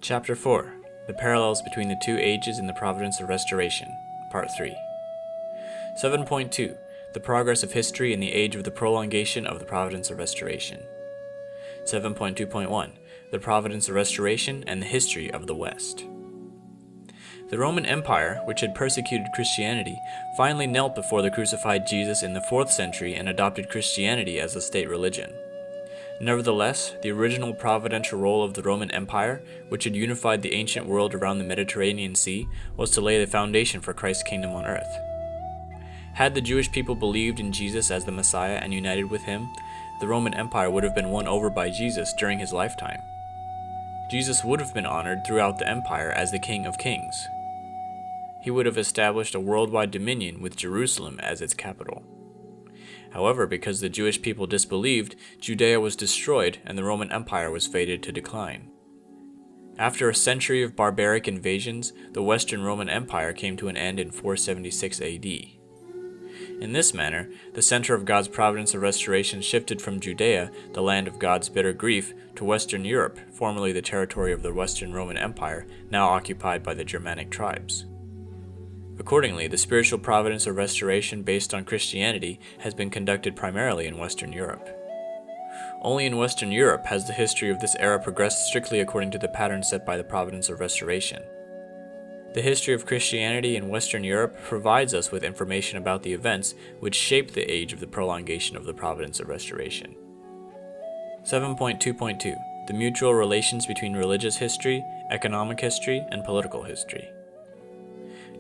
Chapter 4. The Parallels Between the Two Ages in the Providence of Restoration, Part 3. 7.2. The Progress of History in the Age of the Prolongation of the Providence of Restoration. 7.2.1. The Providence of Restoration and the History of the West. The Roman Empire, which had persecuted Christianity, finally knelt before the crucified Jesus in the 4th century and adopted Christianity as the state religion. Nevertheless, the original providential role of the Roman Empire, which had unified the ancient world around the Mediterranean Sea, was to lay the foundation for Christ's kingdom on earth. Had the Jewish people believed in Jesus as the Messiah and united with him, the Roman Empire would have been won over by Jesus during his lifetime. Jesus would have been honored throughout the empire as the King of Kings. He would have established a worldwide dominion with Jerusalem as its capital. However, because the Jewish people disbelieved, Judea was destroyed and the Roman Empire was fated to decline. After a century of barbaric invasions, the Western Roman Empire came to an end in 476 AD. In this manner, the center of God's providence of restoration shifted from Judea, the land of God's bitter grief, to Western Europe, formerly the territory of the Western Roman Empire, now occupied by the Germanic tribes. Accordingly, the spiritual providence of restoration based on Christianity has been conducted primarily in Western Europe. Only in Western Europe has the history of this era progressed strictly according to the pattern set by the providence of restoration. The history of Christianity in Western Europe provides us with information about the events which shaped the age of the prolongation of the providence of restoration. 7.2.2. The mutual relations between religious history, economic history, and political history.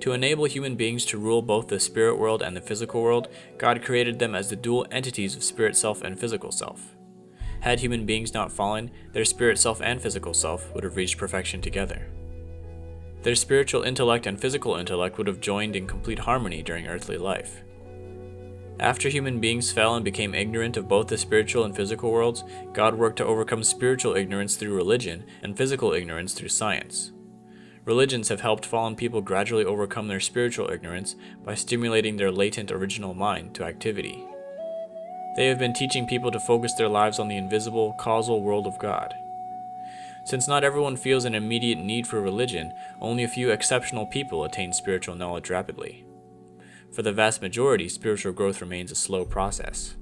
To enable human beings to rule both the spirit world and the physical world, God created them as the dual entities of spirit self and physical self. Had human beings not fallen, their spirit self and physical self would have reached perfection together. Their spiritual intellect and physical intellect would have joined in complete harmony during earthly life. After human beings fell and became ignorant of both the spiritual and physical worlds, God worked to overcome spiritual ignorance through religion and physical ignorance through science. Religions have helped fallen people gradually overcome their spiritual ignorance by stimulating their latent original mind to activity. They have been teaching people to focus their lives on the invisible, causal world of God. Since not everyone feels an immediate need for religion, only a few exceptional people attain spiritual knowledge rapidly. For the vast majority, spiritual growth remains a slow process.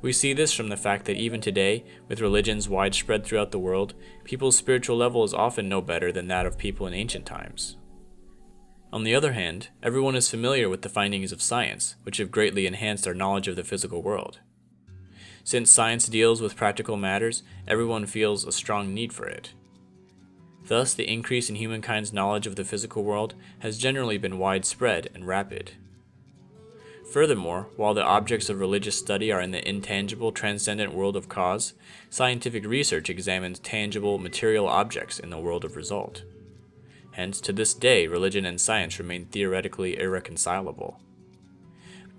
We see this from the fact that even today, with religions widespread throughout the world, people's spiritual level is often no better than that of people in ancient times. On the other hand, everyone is familiar with the findings of science, which have greatly enhanced our knowledge of the physical world. Since science deals with practical matters, everyone feels a strong need for it. Thus, the increase in humankind's knowledge of the physical world has generally been widespread and rapid. Furthermore, while the objects of religious study are in the intangible, transcendent world of cause, scientific research examines tangible, material objects in the world of result. Hence, to this day, religion and science remain theoretically irreconcilable.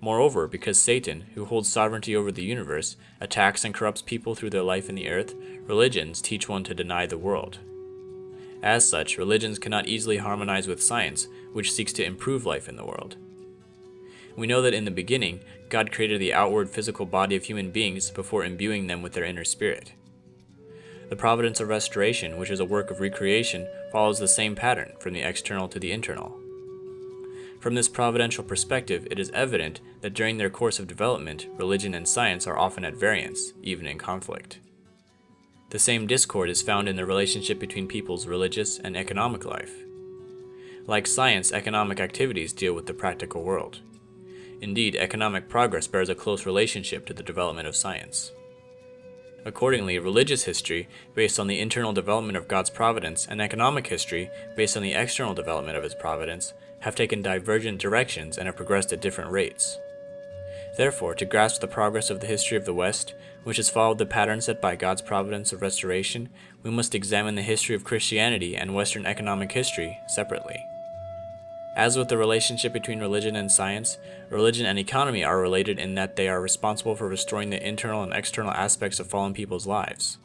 Moreover, because Satan, who holds sovereignty over the universe, attacks and corrupts people through their life in the earth, religions teach one to deny the world. As such, religions cannot easily harmonize with science, which seeks to improve life in the world. We know that in the beginning, God created the outward physical body of human beings before imbuing them with their inner spirit. The providence of restoration, which is a work of recreation, follows the same pattern from the external to the internal. From this providential perspective, it is evident that during their course of development, religion and science are often at variance, even in conflict. The same discord is found in the relationship between people's religious and economic life. Like science, economic activities deal with the practical world. Indeed, economic progress bears a close relationship to the development of science. Accordingly, religious history, based on the internal development of God's providence, and economic history, based on the external development of His providence, have taken divergent directions and have progressed at different rates. Therefore, to grasp the progress of the history of the West, which has followed the pattern set by God's providence of restoration, we must examine the history of Christianity and Western economic history separately. As with the relationship between religion and science, religion and economy are related in that they are responsible for restoring the internal and external aspects of fallen people's lives.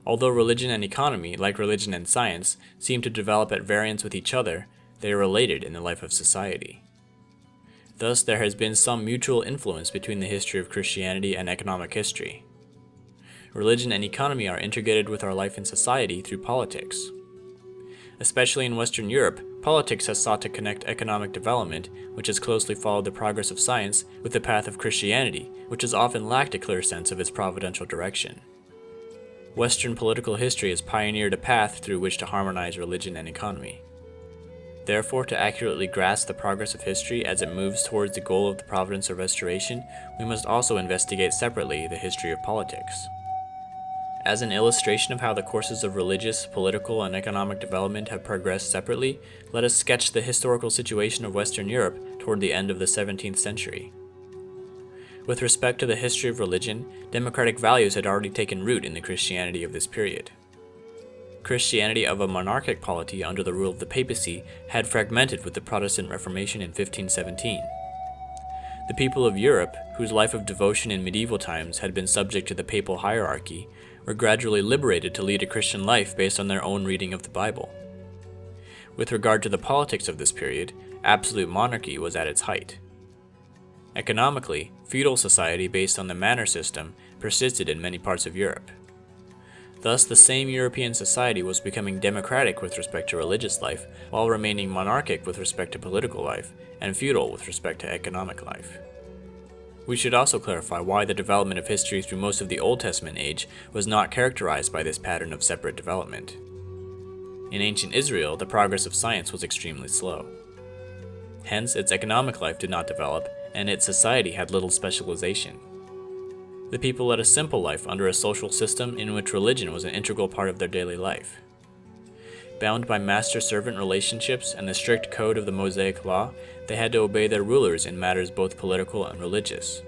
Although religion and economy, like religion and science, seem to develop at variance with each other, they are related in the life of society. Thus, there has been some mutual influence between the history of Christianity and economic history. religion and economy are integrated with our life in society through politics. Especially in Western Europe, politics has sought to connect economic development, which has closely followed the progress of science, with the path of Christianity, which has often lacked a clear sense of its providential direction. Western political history has pioneered a path through which to harmonize religion and economy. Therefore, to accurately grasp the progress of history as it moves towards the goal of the providence of restoration, we must also investigate separately the history of politics. As an illustration of how the courses of religious, political, and economic development have progressed separately, let us sketch the historical situation of Western Europe toward the end of the 17th century. With respect to the history of religion, democratic values had already taken root in the Christianity of this period. Christianity of a monarchic polity under the rule of the papacy had fragmented with the Protestant Reformation in 1517. The people of Europe, whose life of devotion in medieval times had been subject to the papal hierarchy, were gradually liberated to lead a Christian life based on their own reading of the Bible. With regard to the politics of this period, absolute monarchy was at its height. Economically, feudal society based on the manor system persisted in many parts of Europe. Thus, the same European society was becoming democratic with respect to religious life, while remaining monarchic with respect to political life, and feudal with respect to economic life. We should also clarify why the development of history through most of the Old Testament age was not characterized by this pattern of separate development. In ancient Israel, the progress of science was extremely slow. Hence, its economic life did not develop, and its society had little specialization. The people led a simple life under a social system in which religion was an integral part of their daily life. Bound by master-servant relationships and the strict code of the Mosaic Law, they had to obey their rulers in matters both political and religious.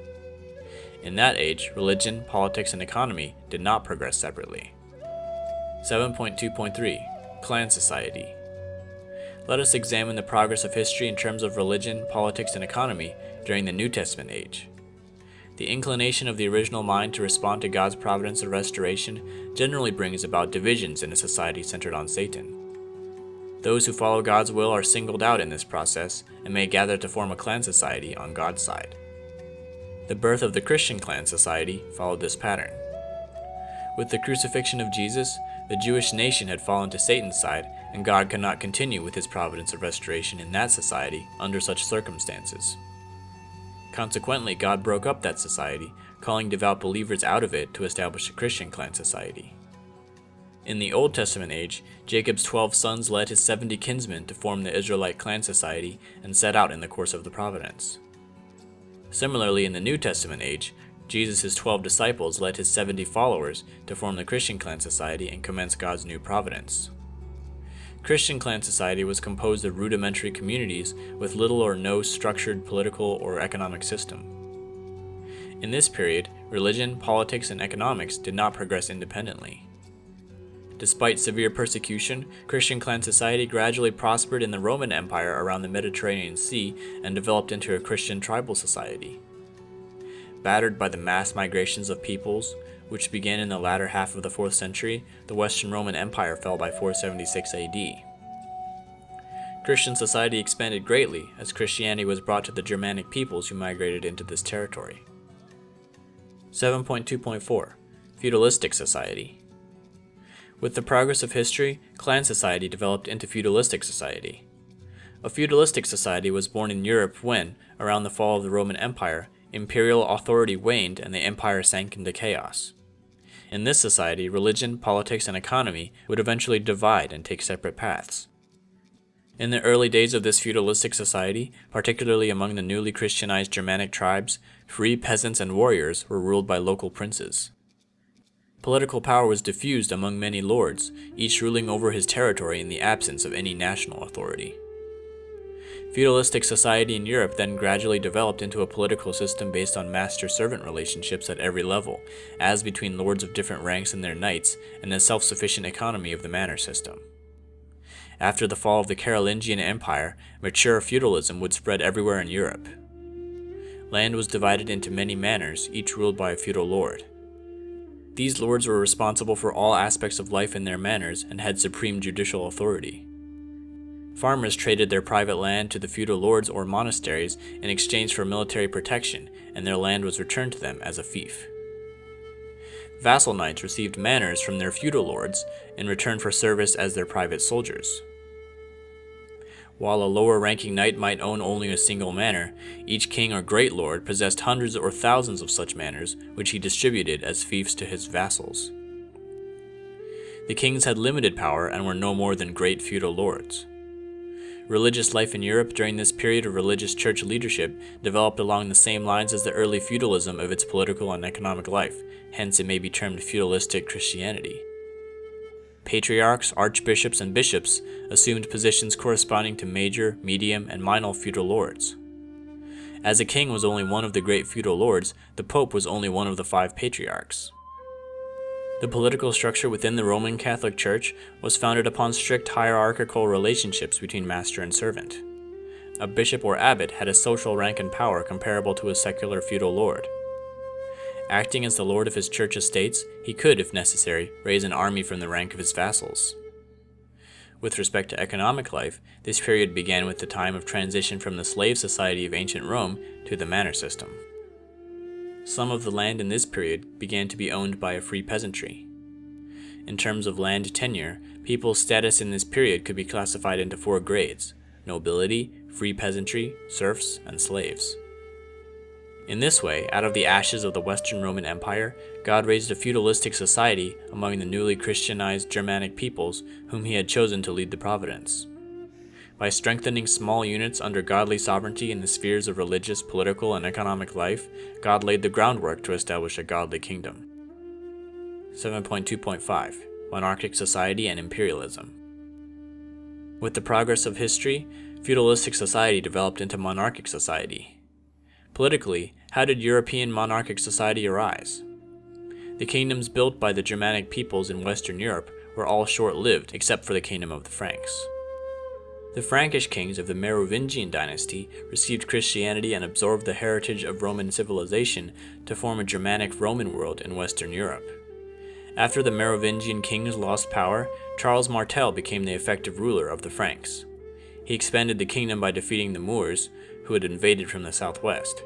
In that age, religion, politics, and economy did not progress separately. 7.2.3 Clan Society. Let us examine the progress of history in terms of religion, politics, and economy during the New Testament age. The inclination of the original mind to respond to God's providence of restoration generally brings about divisions in a society centered on Satan. Those who follow God's will are singled out in this process and may gather to form a clan society on God's side. The birth of the Christian clan society followed this pattern. With the crucifixion of Jesus, the Jewish nation had fallen to Satan's side, and God could not continue with his providence of restoration in that society under such circumstances. Consequently, God broke up that society, calling devout believers out of it to establish a Christian clan society. In the Old Testament age, Jacob's 12 sons led his 70 kinsmen to form the Israelite clan society and set out in the course of the providence. Similarly, in the New Testament age, Jesus' 12 disciples led his 70 followers to form the Christian clan society and commence God's new providence. Christian clan society was composed of rudimentary communities with little or no structured political or economic system. In this period, religion, politics, and economics did not progress independently. Despite severe persecution, Christian clan society gradually prospered in the Roman Empire around the Mediterranean Sea and developed into a Christian tribal society. Battered by the mass migrations of peoples, which began in the latter half of the 4th century, the Western Roman Empire fell by 476 AD. Christian society expanded greatly as Christianity was brought to the Germanic peoples who migrated into this territory. 7.2.4 Feudalistic Society. With the progress of history, clan society developed into feudalistic society. A feudalistic society was born in Europe when, around the fall of the Roman Empire, imperial authority waned and the empire sank into chaos. In this society, religion, politics, and economy would eventually divide and take separate paths. In the early days of this feudalistic society, particularly among the newly Christianized Germanic tribes, free peasants and warriors were ruled by local princes. Political power was diffused among many lords, each ruling over his territory in the absence of any national authority. Feudalistic society in Europe then gradually developed into a political system based on master-servant relationships at every level, as between lords of different ranks and their knights, and the self-sufficient economy of the manor system. After the fall of the Carolingian Empire, mature feudalism would spread everywhere in Europe. Land was divided into many manors, each ruled by a feudal lord. These lords were responsible for all aspects of life in their manors and had supreme judicial authority. Farmers traded their private land to the feudal lords or monasteries in exchange for military protection, and their land was returned to them as a fief. Vassal knights received manors from their feudal lords in return for service as their private soldiers. While a lower-ranking knight might own only a single manor, each king or great lord possessed hundreds or thousands of such manors, which he distributed as fiefs to his vassals. The kings had limited power and were no more than great feudal lords. Religious life in Europe during this period of religious church leadership developed along the same lines as the early feudalism of its political and economic life, hence it may be termed feudalistic Christianity. Patriarchs, archbishops, and bishops assumed positions corresponding to major, medium, and minor feudal lords. As a king was only one of the great feudal lords, the pope was only one of the 5 patriarchs. The political structure within the Roman Catholic Church was founded upon strict hierarchical relationships between master and servant. A bishop or abbot had a social rank and power comparable to a secular feudal lord. Acting as the lord of his church estates, he could, if necessary, raise an army from the rank of his vassals. With respect to economic life, this period began with the time of transition from the slave society of ancient Rome to the manor system. Some of the land in this period began to be owned by a free peasantry. In terms of land tenure, people's status in this period could be classified into 4 grades: nobility, free peasantry, serfs, and slaves. In this way, out of the ashes of the Western Roman Empire, God raised a feudalistic society among the newly Christianized Germanic peoples whom he had chosen to lead the Providence. By strengthening small units under godly sovereignty in the spheres of religious, political, and economic life, God laid the groundwork to establish a godly kingdom. 7.2.5 Monarchic Society and Imperialism. With the progress of history, feudalistic society developed into monarchic society. Politically, how did European monarchic society arise? The kingdoms built by the Germanic peoples in Western Europe were all short-lived except for the kingdom of the Franks. The Frankish kings of the Merovingian dynasty received Christianity and absorbed the heritage of Roman civilization to form a Germanic Roman world in Western Europe. After the Merovingian kings lost power, Charles Martel became the effective ruler of the Franks. He expanded the kingdom by defeating the Moors, who had invaded from the southwest.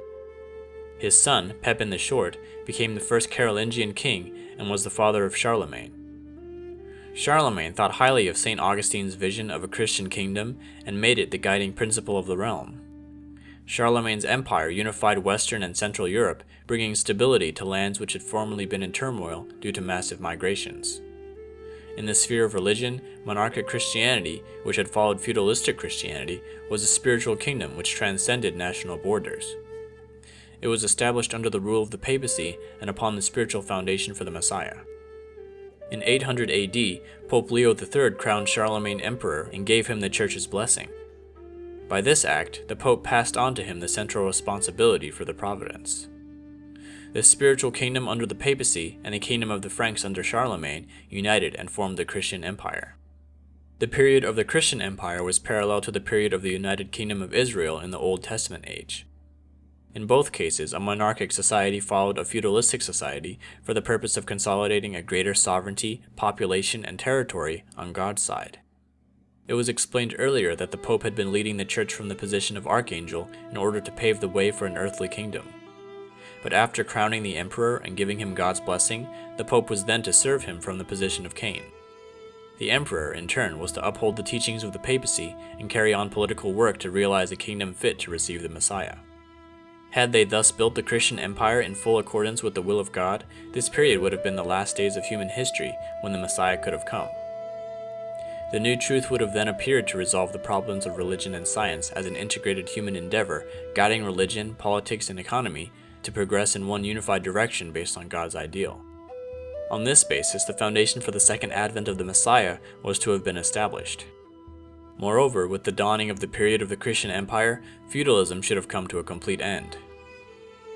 His son, Pepin the Short, became the first Carolingian king and was the father of Charlemagne. Charlemagne thought highly of St. Augustine's vision of a Christian kingdom and made it the guiding principle of the realm. Charlemagne's empire unified Western and Central Europe, bringing stability to lands which had formerly been in turmoil due to massive migrations. In the sphere of religion, monarchic Christianity, which had followed feudalistic Christianity, was a spiritual kingdom which transcended national borders. It was established under the rule of the papacy and upon the spiritual foundation for the Messiah. In 800 AD, Pope Leo III crowned Charlemagne emperor and gave him the Church's blessing. By this act, the Pope passed on to him the central responsibility for the Providence. The spiritual kingdom under the papacy and the kingdom of the Franks under Charlemagne united and formed the Christian Empire. The period of the Christian Empire was parallel to the period of the United Kingdom of Israel in the Old Testament age. In both cases, a monarchic society followed a feudalistic society for the purpose of consolidating a greater sovereignty, population, and territory on God's side. It was explained earlier that the Pope had been leading the Church from the position of archangel in order to pave the way for an earthly kingdom. But after crowning the emperor and giving him God's blessing, the Pope was then to serve him from the position of Cain. The emperor, in turn, was to uphold the teachings of the papacy and carry on political work to realize a kingdom fit to receive the Messiah. Had they thus built the Christian Empire in full accordance with the will of God, this period would have been the last days of human history when the Messiah could have come. The new truth would have then appeared to resolve the problems of religion and science as an integrated human endeavor, guiding religion, politics, and economy to progress in one unified direction based on God's ideal. On this basis, the foundation for the second advent of the Messiah was to have been established. Moreover, with the dawning of the period of the Christian Empire, feudalism should have come to a complete end.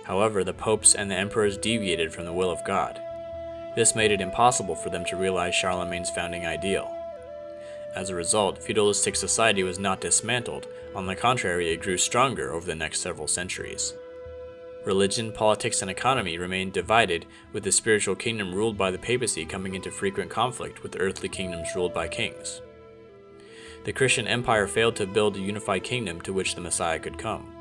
However, the popes and the emperors deviated from the will of God. This made it impossible for them to realize Charlemagne's founding ideal. As a result, feudalistic society was not dismantled. On the contrary, it grew stronger over the next several centuries. Religion, politics, and economy remained divided, with the spiritual kingdom ruled by the papacy coming into frequent conflict with the earthly kingdoms ruled by kings. The Christian Empire failed to build a unified kingdom to which the Messiah could come.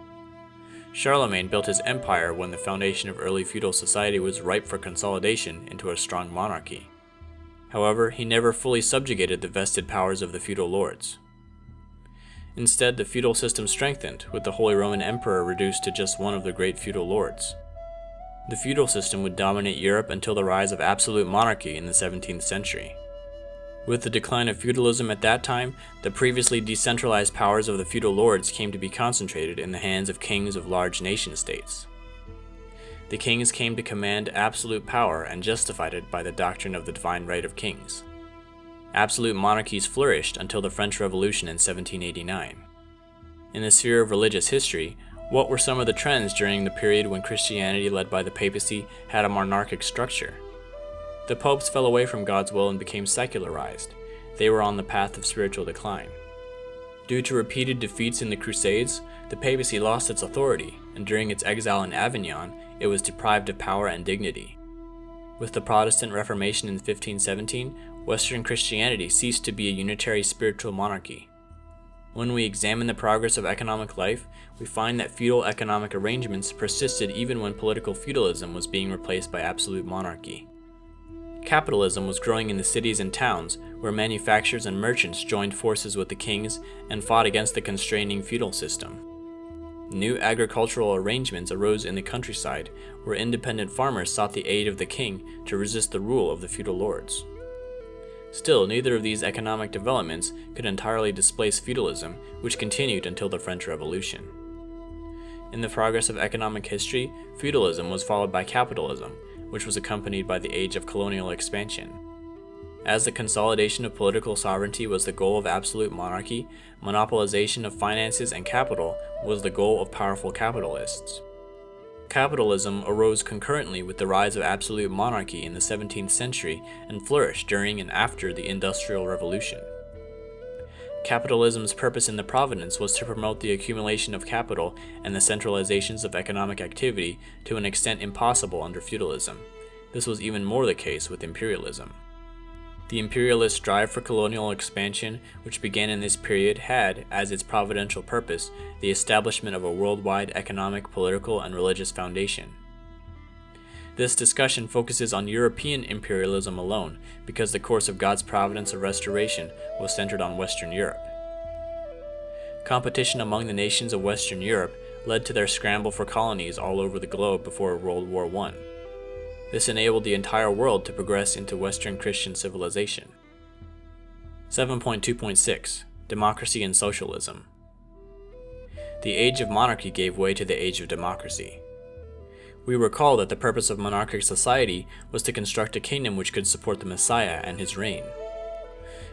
Charlemagne built his empire when the foundation of early feudal society was ripe for consolidation into a strong monarchy. However, he never fully subjugated the vested powers of the feudal lords. Instead, the feudal system strengthened, with the Holy Roman Emperor reduced to just one of the great feudal lords. The feudal system would dominate Europe until the rise of absolute monarchy in the 17th century. With the decline of feudalism at that time, the previously decentralized powers of the feudal lords came to be concentrated in the hands of kings of large nation-states. The kings came to command absolute power and justified it by the doctrine of the divine right of kings. Absolute monarchies flourished until the French Revolution in 1789. In the sphere of religious history, what were some of the trends during the period when Christianity, led by the papacy, had a monarchic structure? The popes fell away from God's will and became secularized. They were on the path of spiritual decline. Due to repeated defeats in the Crusades, the papacy lost its authority, and during its exile in Avignon, it was deprived of power and dignity. With the Protestant Reformation in 1517, Western Christianity ceased to be a unitary spiritual monarchy. When we examine the progress of economic life, we find that feudal economic arrangements persisted even when political feudalism was being replaced by absolute monarchy. Capitalism was growing in the cities and towns, where manufacturers and merchants joined forces with the kings and fought against the constraining feudal system. New agricultural arrangements arose in the countryside, where independent farmers sought the aid of the king to resist the rule of the feudal lords. Still, neither of these economic developments could entirely displace feudalism, which continued until the French Revolution. In the progress of economic history, feudalism was followed by capitalism, which was accompanied by the age of colonial expansion. As the consolidation of political sovereignty was the goal of absolute monarchy, monopolization of finances and capital was the goal of powerful capitalists. Capitalism arose concurrently with the rise of absolute monarchy in the 17th century and flourished during and after the Industrial Revolution. Capitalism's purpose in the Providence was to promote the accumulation of capital and the centralizations of economic activity to an extent impossible under feudalism. This was even more the case with imperialism. The imperialist drive for colonial expansion, which began in this period, had, as its providential purpose, the establishment of a worldwide economic, political, and religious foundation. This discussion focuses on European imperialism alone, because the course of God's providence of restoration was centered on Western Europe. Competition among the nations of Western Europe led to their scramble for colonies all over the globe before World War I. This enabled the entire world to progress into Western Christian civilization. 7.2.6 Democracy and Socialism. The age of monarchy gave way to the age of democracy. We recall that the purpose of monarchic society was to construct a kingdom which could support the Messiah and his reign.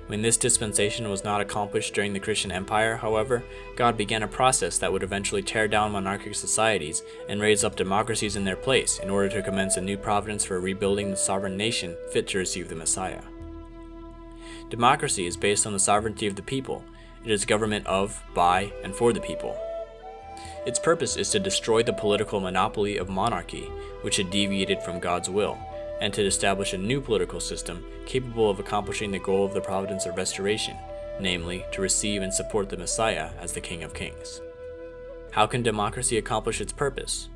When this dispensation was not accomplished during the Christian Empire, however, God began a process that would eventually tear down monarchic societies and raise up democracies in their place in order to commence a new providence for rebuilding the sovereign nation fit to receive the Messiah. Democracy is based on the sovereignty of the people. It is government of, by, and for the people. Its purpose is to destroy the political monopoly of monarchy, which had deviated from God's will, and to establish a new political system capable of accomplishing the goal of the providence of restoration, namely, to receive and support the Messiah as the King of Kings. How can democracy accomplish its purpose?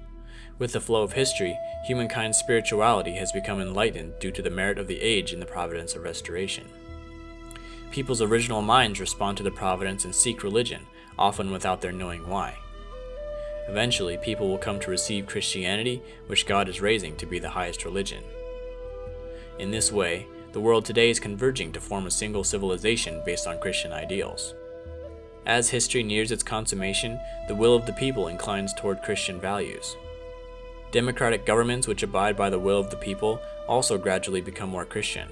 With the flow of history, humankind's spirituality has become enlightened due to the merit of the age in the providence of restoration. People's original minds respond to the providence and seek religion, often without their knowing why. Eventually, people will come to receive Christianity, which God is raising to be the highest religion. In this way, the world today is converging to form a single civilization based on Christian ideals. As history nears its consummation, the will of the people inclines toward Christian values. Democratic governments which abide by the will of the people also gradually become more Christian.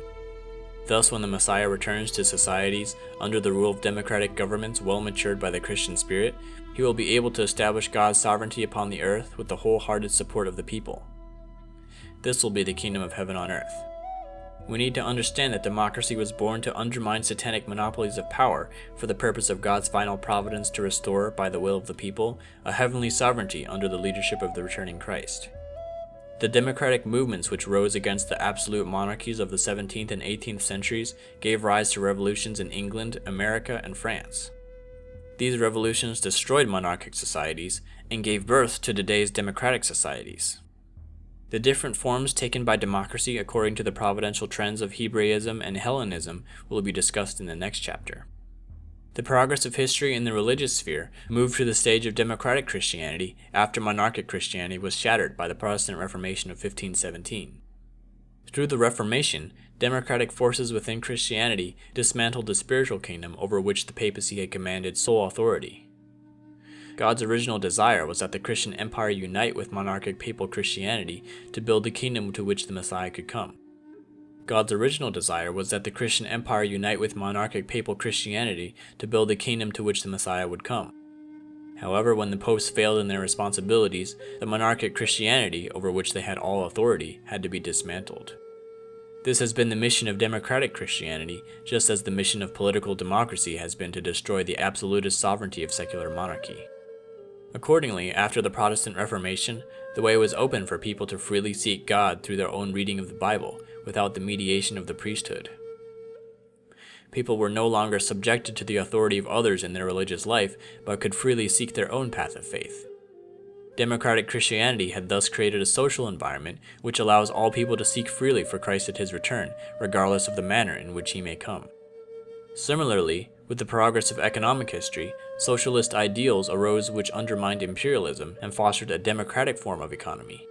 Thus, when the Messiah returns to societies under the rule of democratic governments well matured by the Christian spirit, he will be able to establish God's sovereignty upon the earth with the wholehearted support of the people. This will be the kingdom of heaven on earth. We need to understand that democracy was born to undermine satanic monopolies of power for the purpose of God's final providence to restore, by the will of the people, a heavenly sovereignty under the leadership of the returning Christ. The democratic movements which rose against the absolute monarchies of the 17th and 18th centuries gave rise to revolutions in England, America, and France. These revolutions destroyed monarchic societies and gave birth to today's democratic societies. The different forms taken by democracy according to the providential trends of Hebraism and Hellenism will be discussed in the next chapter. The progress of history in the religious sphere moved to the stage of democratic Christianity after monarchic Christianity was shattered by the Protestant Reformation of 1517. Through the Reformation, democratic forces within Christianity dismantled the spiritual kingdom over which the papacy had commanded sole authority. God's original desire was that the Christian empire unite with monarchic papal Christianity to build the kingdom to which the Messiah could come. God's original desire was that the Christian empire unite with monarchic papal Christianity to build the kingdom to which the Messiah would come. However, when the popes failed in their responsibilities, the monarchic Christianity, over which they had all authority, had to be dismantled. This has been the mission of democratic Christianity, just as the mission of political democracy has been to destroy the absolutist sovereignty of secular monarchy. Accordingly, after the Protestant Reformation, the way was open for people to freely seek God through their own reading of the Bible, without the mediation of the priesthood. People were no longer subjected to the authority of others in their religious life, but could freely seek their own path of faith. Democratic Christianity had thus created a social environment which allows all people to seek freely for Christ at his return, regardless of the manner in which he may come. Similarly, with the progress of economic history, socialist ideals arose which undermined imperialism and fostered a democratic form of economy.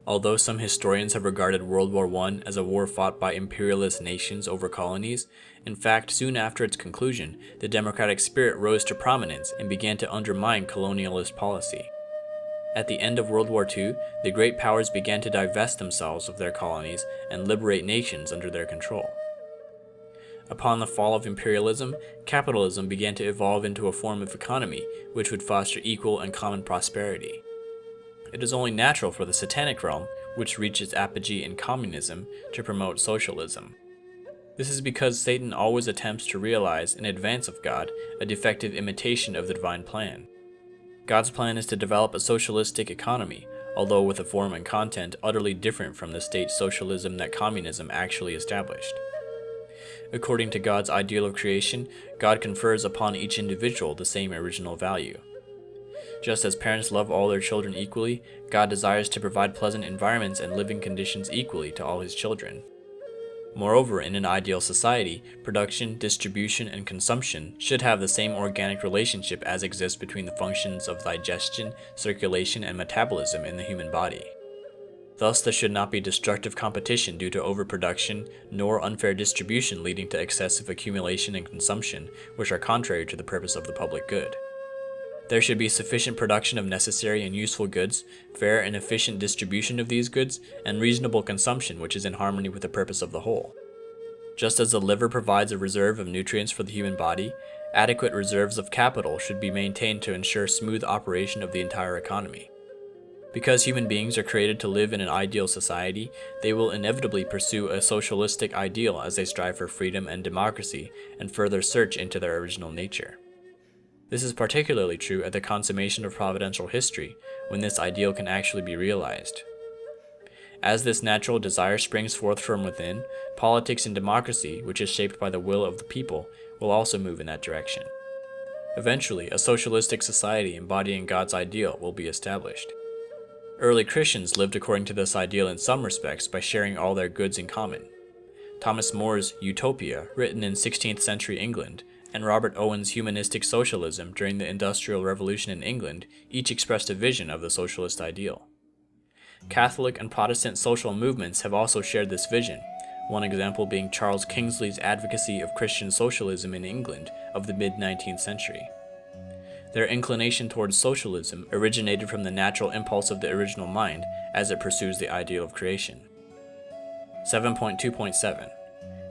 Although some historians have regarded World War I as a war fought by imperialist nations over colonies, in fact, soon after its conclusion, the democratic spirit rose to prominence and began to undermine colonialist policy. At the end of World War II, the great powers began to divest themselves of their colonies and liberate nations under their control. Upon the fall of imperialism, capitalism began to evolve into a form of economy which would foster equal and common prosperity. It is only natural for the satanic realm, which reached its apogee in communism, to promote socialism. This is because Satan always attempts to realize, in advance of God, a defective imitation of the divine plan. God's plan is to develop a socialistic economy, although with a form and content utterly different from the state socialism that communism actually established. According to God's ideal of creation, God confers upon each individual the same original value. Just as parents love all their children equally, God desires to provide pleasant environments and living conditions equally to all his children. Moreover, in an ideal society, production, distribution, and consumption should have the same organic relationship as exists between the functions of digestion, circulation, and metabolism in the human body. Thus, there should not be destructive competition due to overproduction, nor unfair distribution leading to excessive accumulation and consumption, which are contrary to the purpose of the public good. There should be sufficient production of necessary and useful goods, fair and efficient distribution of these goods, and reasonable consumption which is in harmony with the purpose of the whole. Just as the liver provides a reserve of nutrients for the human body, adequate reserves of capital should be maintained to ensure smooth operation of the entire economy. Because human beings are created to live in an ideal society, they will inevitably pursue a socialistic ideal as they strive for freedom and democracy and further search into their original nature. This is particularly true at the consummation of providential history, when this ideal can actually be realized. As this natural desire springs forth from within, politics and democracy, which is shaped by the will of the people, will also move in that direction. Eventually, a socialistic society embodying God's ideal will be established. Early Christians lived according to this ideal in some respects by sharing all their goods in common. Thomas More's Utopia, written in 16th century England, and Robert Owen's humanistic socialism during the Industrial Revolution in England each expressed a vision of the socialist ideal. Catholic and Protestant social movements have also shared this vision, one example being Charles Kingsley's advocacy of Christian socialism in England of the mid-19th century. Their inclination towards socialism originated from the natural impulse of the original mind as it pursues the ideal of creation. 7.2.7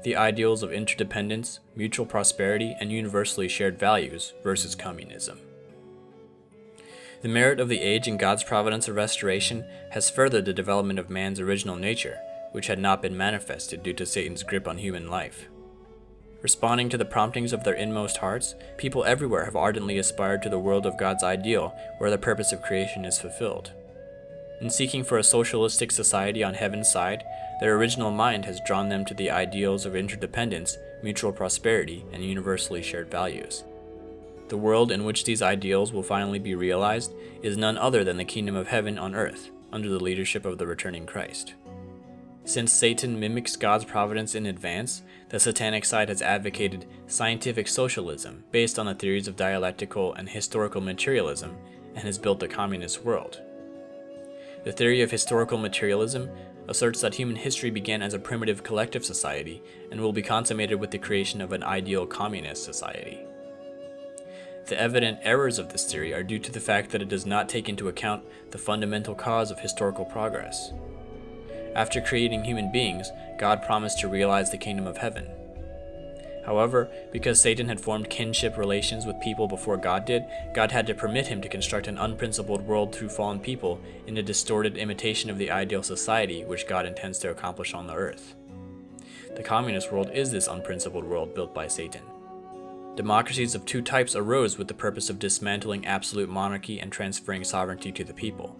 The ideals of interdependence, mutual prosperity, and universally shared values versus communism. The merit of the age in God's providence of restoration has furthered the development of man's original nature, which had not been manifested due to Satan's grip on human life. Responding to the promptings of their inmost hearts, people everywhere have ardently aspired to the world of God's ideal where the purpose of creation is fulfilled. In seeking for a socialistic society on heaven's side, their original mind has drawn them to the ideals of interdependence, mutual prosperity, and universally shared values. The world in which these ideals will finally be realized is none other than the kingdom of heaven on earth, under the leadership of the returning Christ. Since Satan mimics God's providence in advance, the satanic side has advocated scientific socialism based on the theories of dialectical and historical materialism and has built a communist world. The theory of historical materialism asserts that human history began as a primitive collective society and will be consummated with the creation of an ideal communist society. The evident errors of this theory are due to the fact that it does not take into account the fundamental cause of historical progress. After creating human beings, God promised to realize the kingdom of heaven. However, because Satan had formed kinship relations with people before God did, God had to permit him to construct an unprincipled world through fallen people in a distorted imitation of the ideal society which God intends to accomplish on the earth. The communist world is this unprincipled world built by Satan. Democracies of two types arose with the purpose of dismantling absolute monarchy and transferring sovereignty to the people.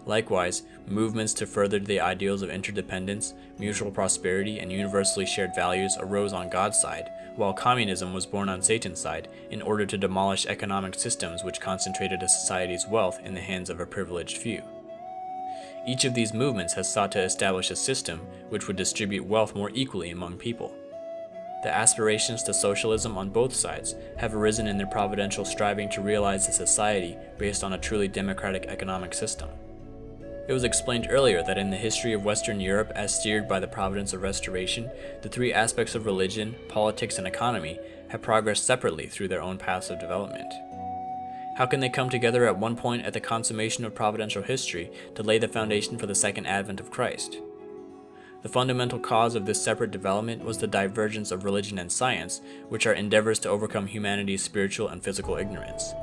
Likewise, movements to further the ideals of interdependence, mutual prosperity, and universally shared values arose on God's side, while communism was born on Satan's side in order to demolish economic systems which concentrated a society's wealth in the hands of a privileged few. Each of these movements has sought to establish a system which would distribute wealth more equally among people. The aspirations to socialism on both sides have arisen in their providential striving to realize a society based on a truly democratic economic system. It was explained earlier that in the history of Western Europe as steered by the providence of restoration, the three aspects of religion, politics, and economy have progressed separately through their own paths of development. How can they come together at one point at the consummation of providential history to lay the foundation for the second advent of Christ? The fundamental cause of this separate development was the divergence of religion and science, which are endeavors to overcome humanity's spiritual and physical ignorance.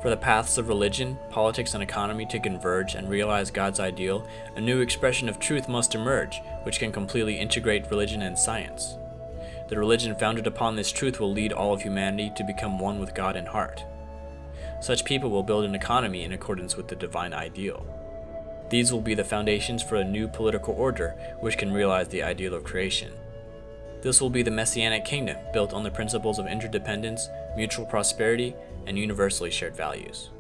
For the paths of religion, politics, and economy to converge and realize God's ideal, a new expression of truth must emerge, which can completely integrate religion and science. The religion founded upon this truth will lead all of humanity to become one with God in heart. Such people will build an economy in accordance with the divine ideal. These will be the foundations for a new political order which can realize the ideal of creation. This will be the Messianic kingdom built on the principles of interdependence, mutual prosperity, and universally shared values.